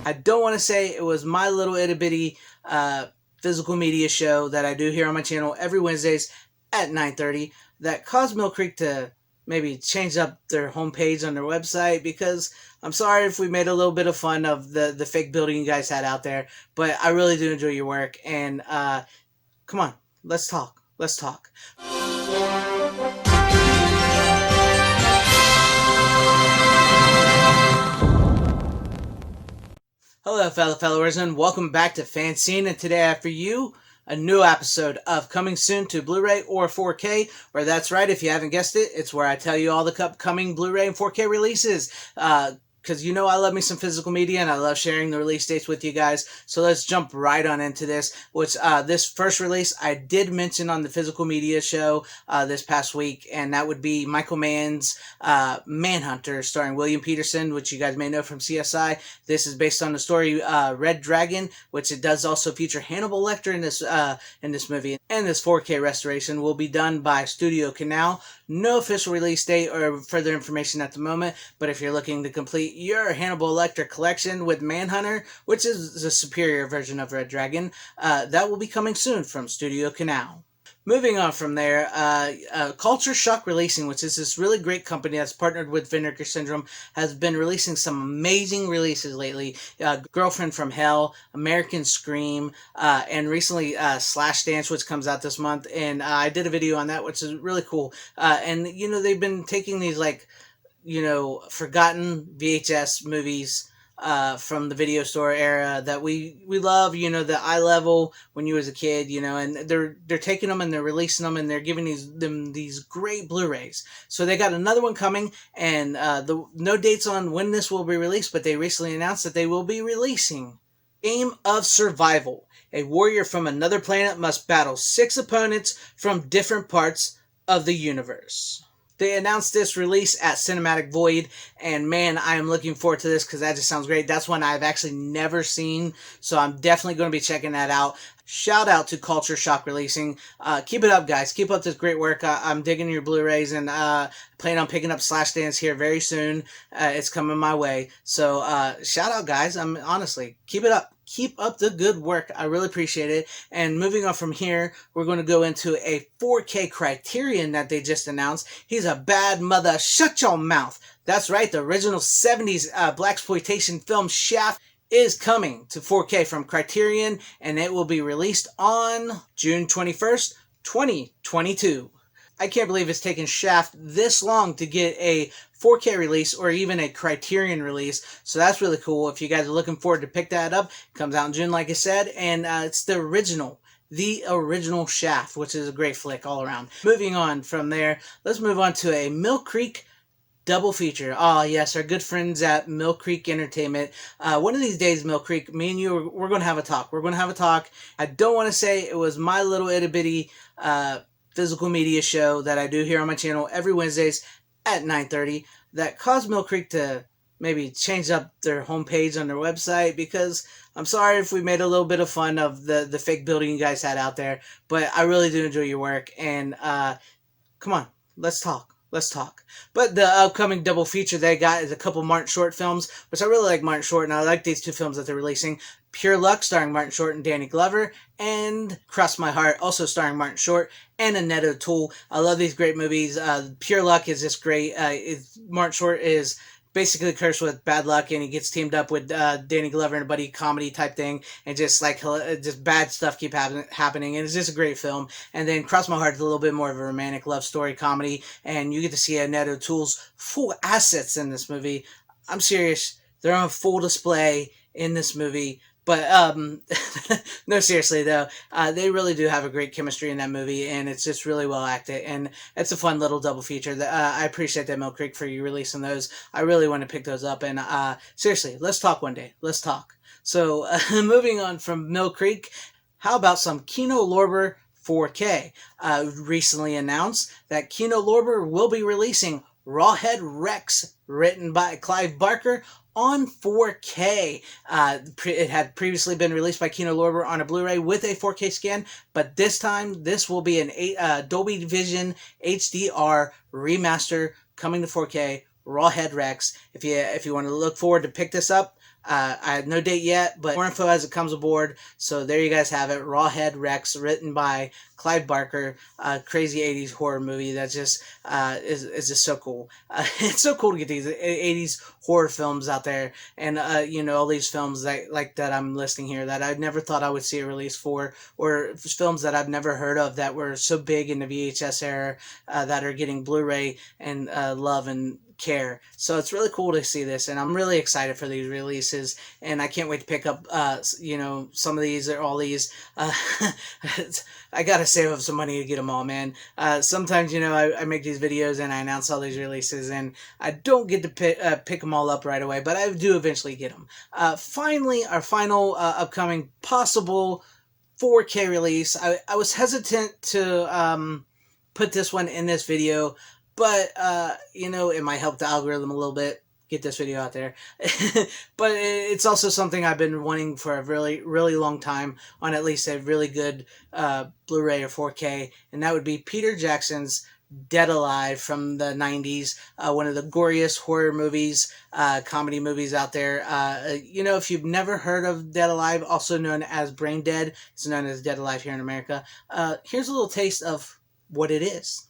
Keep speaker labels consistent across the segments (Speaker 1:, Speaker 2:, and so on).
Speaker 1: I don't want to say it was my little itty bitty physical media show that I do here on my channel every Wednesdays at 9:30 that caused Mill Creek to maybe change up their homepage on their website, because I'm sorry if we made a little bit of fun of the fake building you guys had out there, but I really do enjoy your work, and come on, let's talk. Let's talk. Hello, fellow followers, and welcome back to FanZcene. And today I have for you a new episode of Coming Soon to Blu-ray or 4K, or that's right, if you haven't guessed it, it's where I tell you all the upcoming Blu-ray and 4K releases. Because you know I love me some physical media and I love sharing the release dates with you guys. So let's jump right on into this, which this first release I did mention on the physical media show this past week, and that would be Michael Mann's Manhunter, starring William Peterson, which you guys may know from CSI. This is based on the story Red Dragon, which it does also feature Hannibal Lecter in this movie. And this 4K restoration will be done by Studio Canal. No official release date or further information at the moment, but if you're looking to complete your Hannibal Lecter collection with Manhunter, which is the superior version of Red Dragon, that will be coming soon from Studio Canal. Moving on from there, Culture Shock Releasing, which is this really great company that's partnered with Vinegar Syndrome, has been releasing some amazing releases lately. Girlfriend from Hell, American Scream, and recently Slash Dance, which comes out this month. And I did a video on that, which is really cool. And, you know, they've been taking these, like, you know, forgotten VHS movies from the video store era that we love, you know, the eye level when you was a kid, you know, and they're taking them and they're releasing them and they're giving them these great Blu-rays. So they got another one coming, and no dates on when this will be released, but they recently announced that they will be releasing Game of Survival. A warrior from another planet must battle 6 opponents from different parts of the universe. They announced this release at Cinematic Void, and man, I am looking forward to this because that just sounds great. That's one I've actually never seen, so I'm definitely going to be checking that out. Shout out to Culture Shock Releasing. Keep it up, guys. Keep up this great work. I'm digging your Blu-rays, and plan on picking up Slash Dance here very soon. It's coming my way. So shout out, guys. Honestly, keep it up. Keep up the good work. I really appreciate it. And moving on from here, we're going to go into a 4K Criterion that they just announced. He's a bad mother. Shut your mouth. That's right. The original 70s blaxploitation film Shaft is coming to 4K from Criterion, and it will be released on June 21st, 2022. I can't believe it's taken Shaft this long to get a 4K release or even a Criterion release. So that's really cool. If you guys are looking forward to pick that up, it comes out in June, like I said, and it's the original Shaft, which is a great flick all around. Moving on from there, let's move on to a Mill Creek double feature. Oh, yes, our good friends at Mill Creek Entertainment. One of these days, Mill Creek, me and you, we're going to have a talk. We're going to have a talk. I don't want to say it was my little itty bitty physical media show that I do here on my channel every Wednesdays at 9:30 that caused Mill Creek to maybe change up their homepage on their website, because I'm sorry if we made a little bit of fun of the fake building you guys had out there, but I really do enjoy your work, and come on, let's talk. Let's talk. But the upcoming double feature they got is a couple Martin Short films, which I really like Martin Short, and I like these two films that they're releasing. Pure Luck, starring Martin Short and Danny Glover, and Cross My Heart, also starring Martin Short and Annette O'Toole. I love these great movies. Pure Luck is just great. Martin Short is basically cursed with bad luck, and he gets teamed up with Danny Glover in a buddy comedy type thing, and just like just bad stuff keep happening, and it's just a great film. And then Cross My Heart is a little bit more of a romantic love story comedy, and you get to see Annette O'Toole's full assets in this movie. I'm serious, they're on full display in this movie. But, no, seriously, though, they really do have a great chemistry in that movie, and it's just really well acted, and it's a fun little double feature. I appreciate that, Mill Creek, for you releasing those. I really want to pick those up, and seriously, let's talk one day. Let's talk. So, moving on from Mill Creek, how about some Kino Lorber 4K? Recently announced that Kino Lorber will be releasing Rawhead Rex, written by Clive Barker, on 4K. It had previously been released by Kino Lorber on a Blu-ray with a 4K scan, but this time this will be an Dolby Vision HDR remaster coming to 4K, Rawhead Rex. If you want to look forward to pick this up, I have no date yet, but more info as it comes aboard. So there you guys have it. Rawhead Rex, written by Clive Barker. Crazy 80s horror movie that just is just so cool. It's so cool to get these 80s horror films out there, and you know, all these films that I'm listing here that I never thought I would see a release for, or films that I've never heard of that were so big in the VHS era that are getting Blu-ray and love and care. So it's really cool to see this, and I'm really excited for these releases, and I can't wait to pick up you know, some of these or all these. I gotta save up some money to get them all, man. Sometimes, you know, I make these videos and I announce all these releases, and I don't get to pick them all up right away, but I do eventually get them. Finally, our final upcoming possible 4K release. I was hesitant to put this one in this video, but, you know, it might help the algorithm a little bit, get this video out there. But it's also something I've been wanting for a really, really long time on at least a really good Blu-ray or 4K, and that would be Peter Jackson's Dead Alive from the 90s, one of the goriest horror movies, comedy movies out there. You know, if you've never heard of Dead Alive, also known as Brain Dead, it's known as Dead Alive here in America. Here's a little taste of what it is.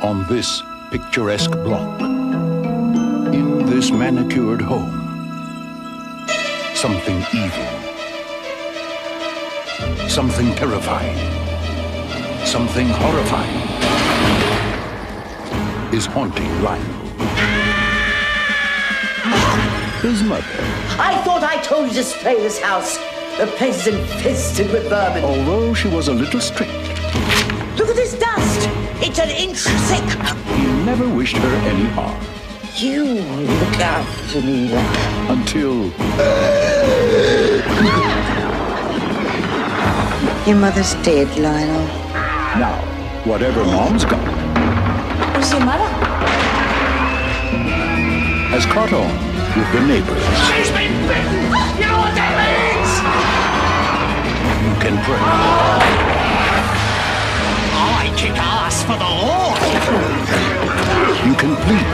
Speaker 2: On this picturesque block, in this manicured home, something evil, something terrifying, something horrifying is haunting Lionel. His mother.
Speaker 3: I thought I told you to spray this house. The place is infested with vermin.
Speaker 2: Although she was a little strict,
Speaker 3: Look at this dust. It's an inch thick.
Speaker 2: he never wished her any harm.
Speaker 3: You look after me, lad.
Speaker 2: Until
Speaker 3: Your mother's dead, Lionel.
Speaker 2: now, whatever Mom's got
Speaker 3: Who's your mother?
Speaker 2: has caught on with the neighbors.
Speaker 4: She's been bitten! You know what that means?
Speaker 2: You can pray.
Speaker 4: I kick ass for the Lord!
Speaker 2: You can plead.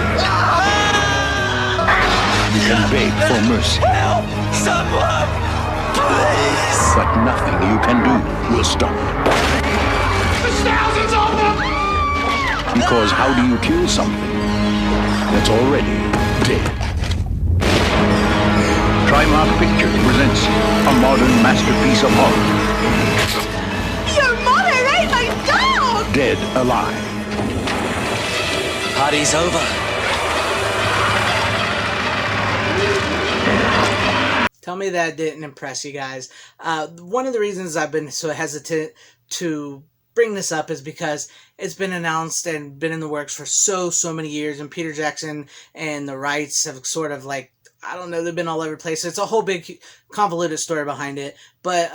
Speaker 2: You can beg for mercy.
Speaker 4: Help! Someone! Please!
Speaker 2: But nothing you can do will stop it.
Speaker 4: There's thousands of them!
Speaker 2: Because how do you kill something that's already dead? Trimark Pictures presents a modern masterpiece of horror.
Speaker 3: Your mother ate my dog!
Speaker 2: Dead Alive.
Speaker 4: Party's over.
Speaker 1: Tell me that didn't impress you guys. One of the reasons I've been so hesitant to bring this up is because it's been announced and been in the works for so many years, and Peter Jackson and the rights have sort of, like, I don't know, they've been all over the place. It's a whole big convoluted story behind it. But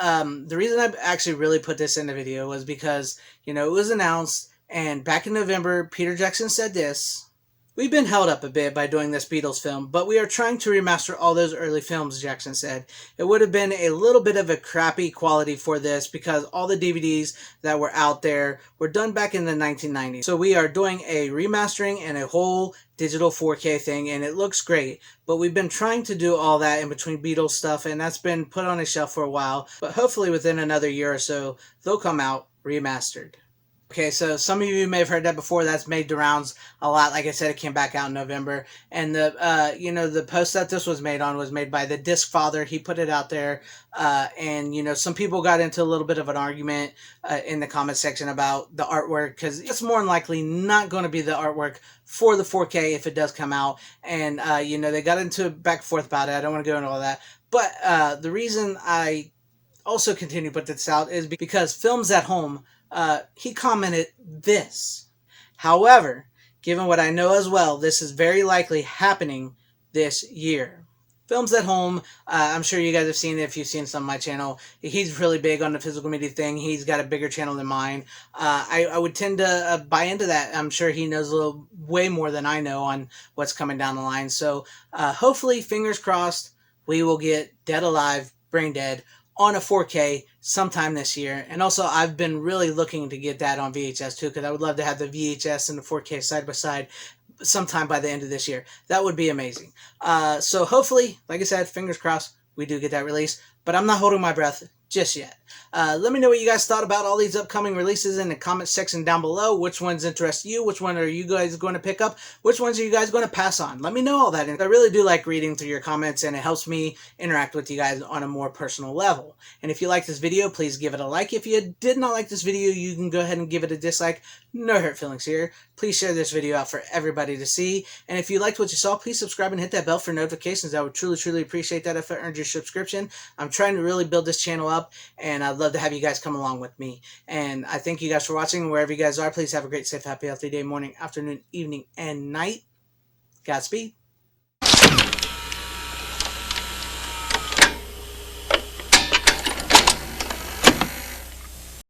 Speaker 1: the reason I actually really put this in the video was because, you know, it was announced, and back in November, Peter Jackson said this: "We've been held up a bit by doing this Beatles film, but we are trying to remaster all those early films," Jackson said. "It would have been a little bit of a crappy quality for this because all the DVDs that were out there were done back in the 1990s. So we are doing a remastering and a whole digital 4K thing, and it looks great. But we've been trying to do all that in between Beatles stuff, and that's been put on a shelf for a while. But hopefully within another year or so, they'll come out remastered." Okay, so some of you may have heard that before. That's made the rounds a lot. Like I said, it came back out in November. And the, you know, the post that this was made on was made by the Disc Father. He put it out there. And, you know, some people got into a little bit of an argument in the comment section about the artwork, because it's more than likely not going to be the artwork for the 4K if it does come out. And, you know, they got into back and forth about it. I don't want to go into all that. But the reason I also continue to put this out is because Films at Home, he commented this: "However, given what I know as well, this is very likely happening this year." Films at Home, I'm sure you guys have seen it if you've seen some of my channel. He's really big on the physical media thing. He's got a bigger channel than mine. I would tend to buy into that. I'm sure he knows way more than I know on what's coming down the line. So hopefully, fingers crossed, we will get Dead Alive, Brain Dead on a 4K sometime this year. And also, I've been really looking to get that on VHS too, because I would love to have the VHS and the 4K side by side sometime by the end of this year. That would be amazing. So hopefully, like I said, fingers crossed, we do get that release. But I'm not holding my breath just yet. Let me know what you guys thought about all these upcoming releases in the comment section down below. Which ones interest you? Which one are you guys going to pick up? Which ones are you guys going to pass on? Let me know all that. And I really do like reading through your comments, and it helps me interact with you guys on a more personal level. And if you like this video, please give it a like. If you did not like this video, you can go ahead and give it a dislike. No hurt feelings here. Please share this video out for everybody to see. And if you liked what you saw, please subscribe and hit that bell for notifications. I would truly, truly appreciate that if it earned your subscription. I'm trying to really build this channel up, and I'd love to have you guys come along with me. And I thank you guys for watching. Wherever you guys are, please have a great, safe, happy, healthy day, morning, afternoon, evening, and night. Godspeed.